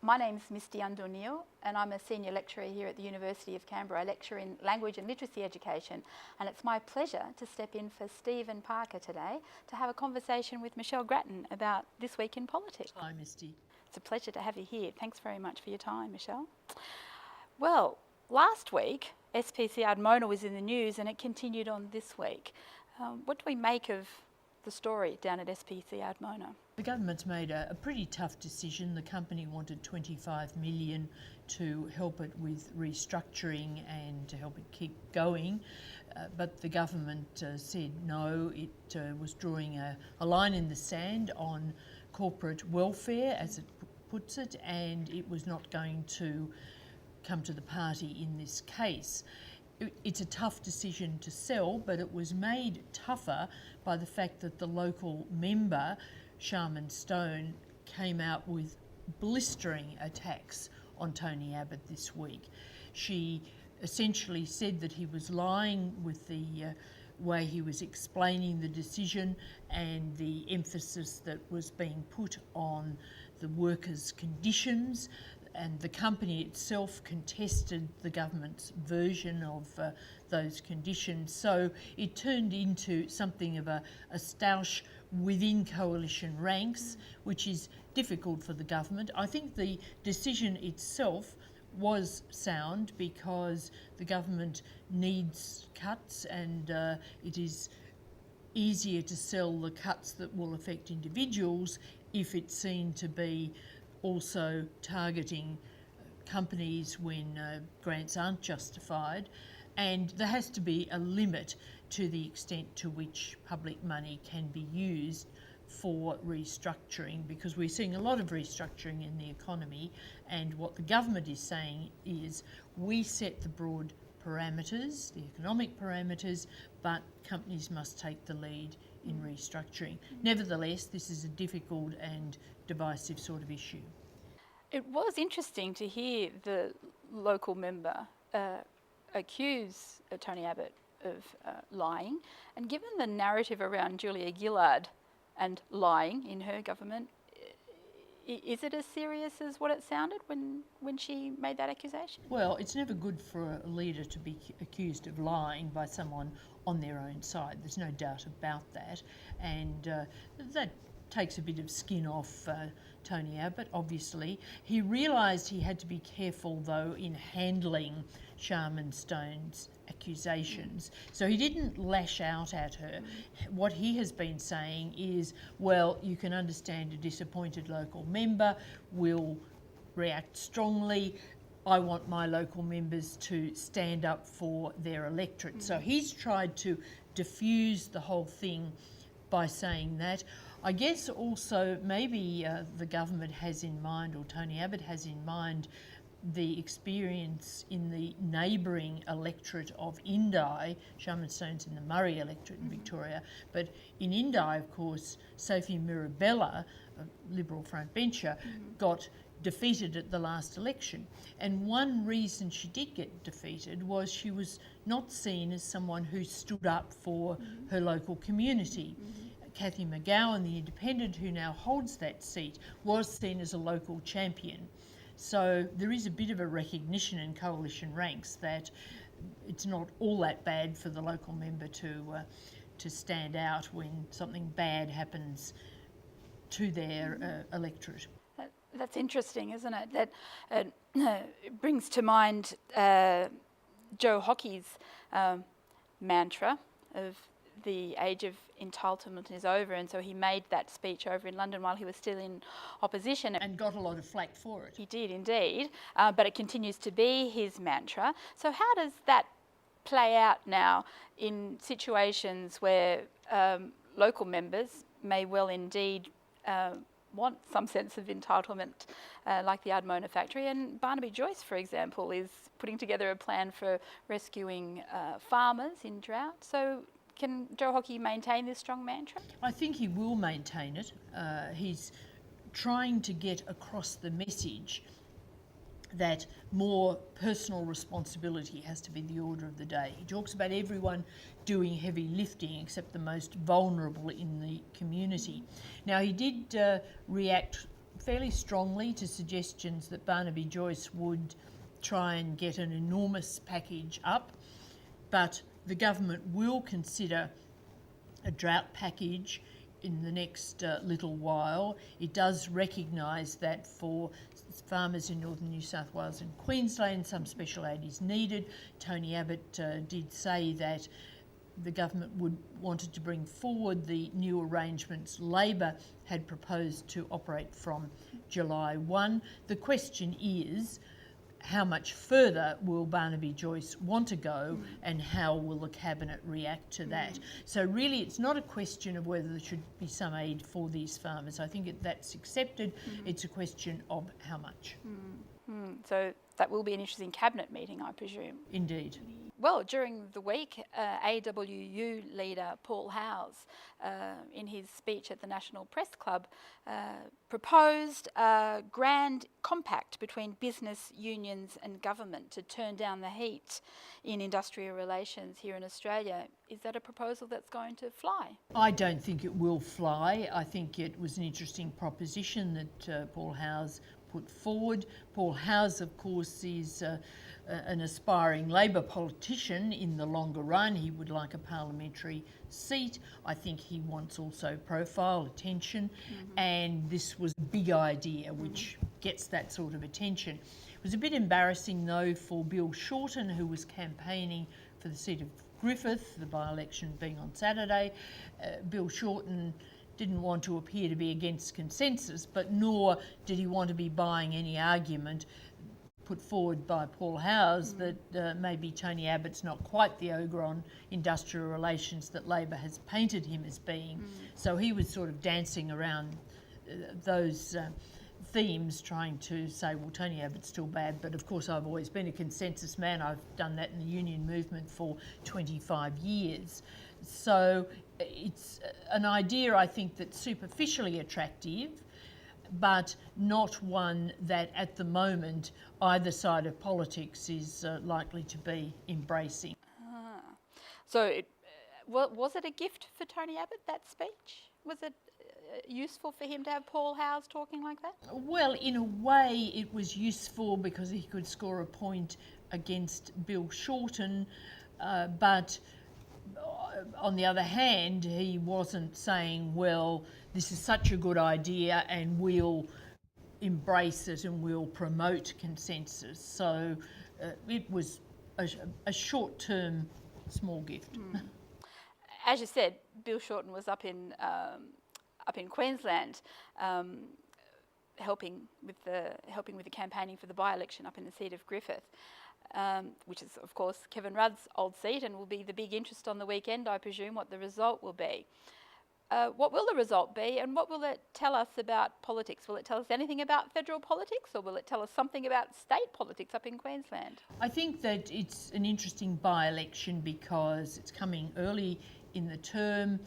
My name's Misty Adoniou, and I'm a senior lecturer here at the University of Canberra. I lecture in language and literacy education, and it's my pleasure to step in for Stephen Parker today to have a conversation with Michelle Grattan about This Week in Politics. Hi, Misty. It's a pleasure to have you here. Thanks very much for your time, Michelle. Well, last week, SPC Ardmona was in the news, and it continued on this week. What do we make of the story down at SPC Ardmona? The government's made a pretty tough decision. The company wanted $25 million to help it with restructuring and to help it keep going, but the government said no. It was drawing a line in the sand on corporate welfare, as it puts it, and it was not going to come to the party in this case. It's a tough decision to sell, but it was made tougher by the fact that the local member, Sharman Stone, came out with blistering attacks on Tony Abbott this week. She essentially said that he was lying with the way he was explaining the decision and the emphasis that was being put on the workers' conditions, and the company itself contested the government's version of those conditions. So it turned into something of a stoush within coalition ranks, which is difficult for the government. I think the decision itself was sound because the government needs cuts, and it is easier to sell the cuts that will affect individuals if it's seen to be also targeting companies when grants aren't justified. And there has to be a limit to the extent to which public money can be used for restructuring, because we're seeing a lot of restructuring in the economy, and what the government is saying is we set the broad parameters, the economic parameters, but companies must take the lead in restructuring. Nevertheless, this is a difficult and divisive sort of issue. It was interesting to hear the local member accuse Tony Abbott of lying, and given the narrative around Julia Gillard and lying in her government, is it as serious as what it sounded when she made that accusation? Well, it's never good for a leader to be accused of lying by someone on their own side. There's no doubt about that, and that takes a bit of skin off Tony Abbott, obviously. He realised he had to be careful, though, in handling Sharman Stone's accusations. So he didn't lash out at her. What he has been saying is, well, you can understand a disappointed local member will react strongly. I want my local members to stand up for their electorate. So he's tried to diffuse the whole thing by saying that. I guess also maybe the government has in mind, or Tony Abbott has in mind, the experience in the neighbouring electorate of Indi. Sharman Stone's in the Murray electorate in Victoria, but in Indi, of course, Sophie Mirabella, a Liberal frontbencher, got defeated at the last election. And one reason she did get defeated was she was not seen as someone who stood up for her local community. Cathy McGowan, the independent who now holds that seat, was seen as a local champion. So there is a bit of a recognition in coalition ranks that it's not all that bad for the local member to stand out when something bad happens to their electorate. That's interesting, isn't it? That it brings to mind Joe Hockey's mantra of the age of entitlement is over, and so he made that speech over in London while he was still in opposition. And got a lot of flack for it. He did indeed, but it continues to be his mantra. So how does that play out now in situations where local members may well indeed want some sense of entitlement, like the Ardmona factory? And Barnaby Joyce, for example, is putting together a plan for rescuing farmers in drought. So can Joe Hockey maintain this strong mantra? I think he will maintain it. He's trying to get across the message that more personal responsibility has to be the order of the day. He talks about everyone doing heavy lifting except the most vulnerable in the community. Now, he did react fairly strongly to suggestions that Barnaby Joyce would try and get an enormous package up, but the government will consider a drought package in the next little while. It does recognise that for farmers in northern New South Wales and Queensland, some special aid is needed. Tony Abbott did say that the government wanted to bring forward the new arrangements Labor had proposed to operate from July 1. The question is, how much further will Barnaby Joyce want to go, and how will the Cabinet react to that? So really it's not a question of whether there should be some aid for these farmers. I think that's accepted. It's a question of how much. So that will be an interesting Cabinet meeting, I presume. Indeed. Well, during the week, AWU leader Paul Howes, in his speech at the National Press Club, proposed a grand compact between business, unions and government to turn down the heat in industrial relations here in Australia. Is that a proposal that's going to fly? I don't think it will fly. I think it was an interesting proposition that Paul Howes put forward. Paul Howes, of course, is an aspiring Labor politician in the longer run. He would like a parliamentary seat. I think he wants also profile, attention, and this was a big idea which gets that sort of attention. It was a bit embarrassing though for Bill Shorten, who was campaigning for the seat of Griffith, the by-election being on Saturday. Bill Shorten didn't want to appear to be against consensus, but nor did he want to be buying any argument put forward by Paul Howes that maybe Tony Abbott's not quite the ogre on industrial relations that Labor has painted him as being. So he was sort of dancing around those themes, trying to say, well, Tony Abbott's still bad, but of course I've always been a consensus man. I've done that in the union movement for 25 years. So it's an idea, I think, that's superficially attractive, but not one that at the moment either side of politics is likely to be embracing. So was it a gift for Tony Abbott, that speech? Was it useful for him to have Paul Howes talking like that? Well, in a way it was useful because he could score a point against Bill Shorten, but on the other hand, he wasn't saying, well, this is such a good idea and we'll embrace it and we'll promote consensus. So it was a short-term small gift. As you said, Bill Shorten was up in Queensland, helping with the campaigning for the by-election up in the seat of Griffith. Which is, of course, Kevin Rudd's old seat and will be the big interest on the weekend, I presume, what the result will be. What will the result be, and what will it tell us about politics? Will it tell us anything about federal politics, or will it tell us something about state politics up in Queensland? I think that it's an interesting by-election because it's coming early in the term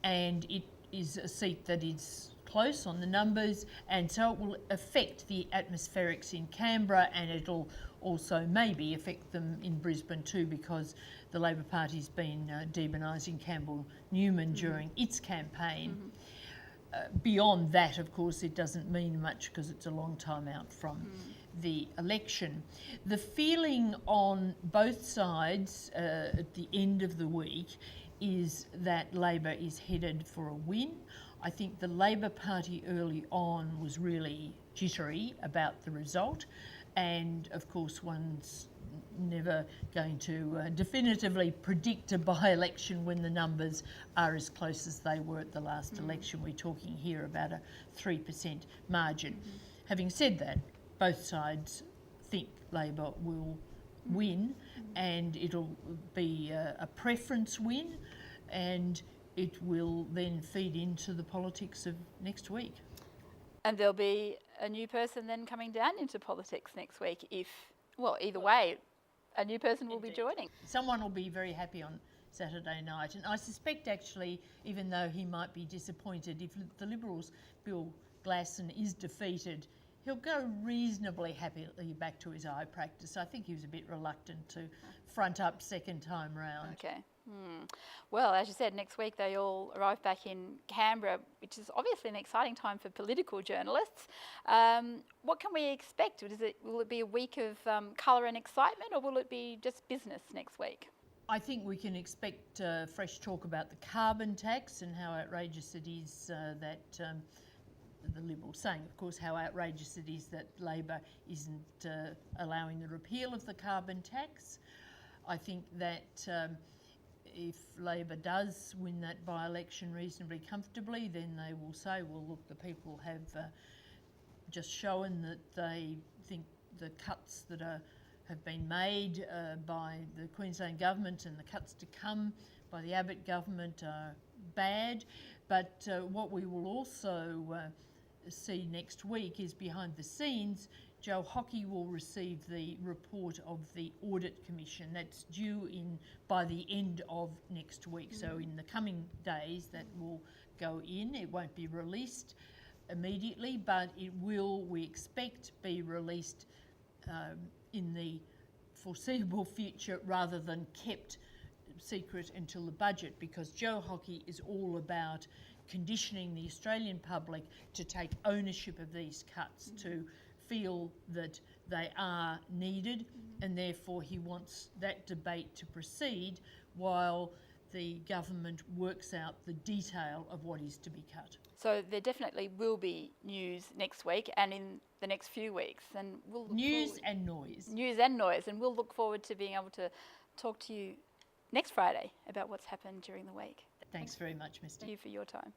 and it is a seat that is close on the numbers, and so it will affect the atmospherics in Canberra, and it'll also maybe affect them in Brisbane too, because the Labor Party's been demonising Campbell Newman during its campaign. Beyond that, of course, it doesn't mean much because it's a long time out from the election. The feeling on both sides at the end of the week is that Labor is headed for a win. I think the Labor Party early on was really jittery about the result, and of course one's never going to definitively predict a by-election when the numbers are as close as they were at the last election. We're talking here about a 3% margin. Having said that, both sides think Labor will win, and it'll be a preference win, and it will then feed into the politics of next week. And there'll be a new person then coming down into politics next week either way, a new person will be joining. Someone will be very happy on Saturday night, and I suspect actually, even though he might be disappointed, if the Liberals' Bill Glasson is defeated, he'll go reasonably happily back to his eye practice. I think he was a bit reluctant to front up second time round. Okay. Well, as you said, next week they all arrive back in Canberra, which is obviously an exciting time for political journalists. What can we expect? Will it be a week of colour and excitement, or will it be just business next week? I think we can expect fresh talk about the carbon tax and how outrageous it is that the Liberals saying, of course, how outrageous it is that Labor isn't allowing the repeal of the carbon tax. I think that if Labor does win that by-election reasonably comfortably, then they will say, well, look, the people have just shown that they think the cuts that have been made by the Queensland government and the cuts to come by the Abbott government are bad. But what we will also see next week is, behind the scenes, Joe Hockey will receive the report of the Audit Commission. That's due by the end of next week. So in the coming days that will go in. It won't be released immediately, but it will, we expect, be released in the foreseeable future rather than kept secret until the budget, because Joe Hockey is all about conditioning the Australian public to take ownership of these cuts, to feel that they are needed, and therefore he wants that debate to proceed while the government works out the detail of what is to be cut. So there definitely will be news next week and in the next few weeks, and we'll news and noise, and we'll look forward to being able to talk to you next Friday about what's happened during the week. Thanks very much, Misty. Thank you for your time.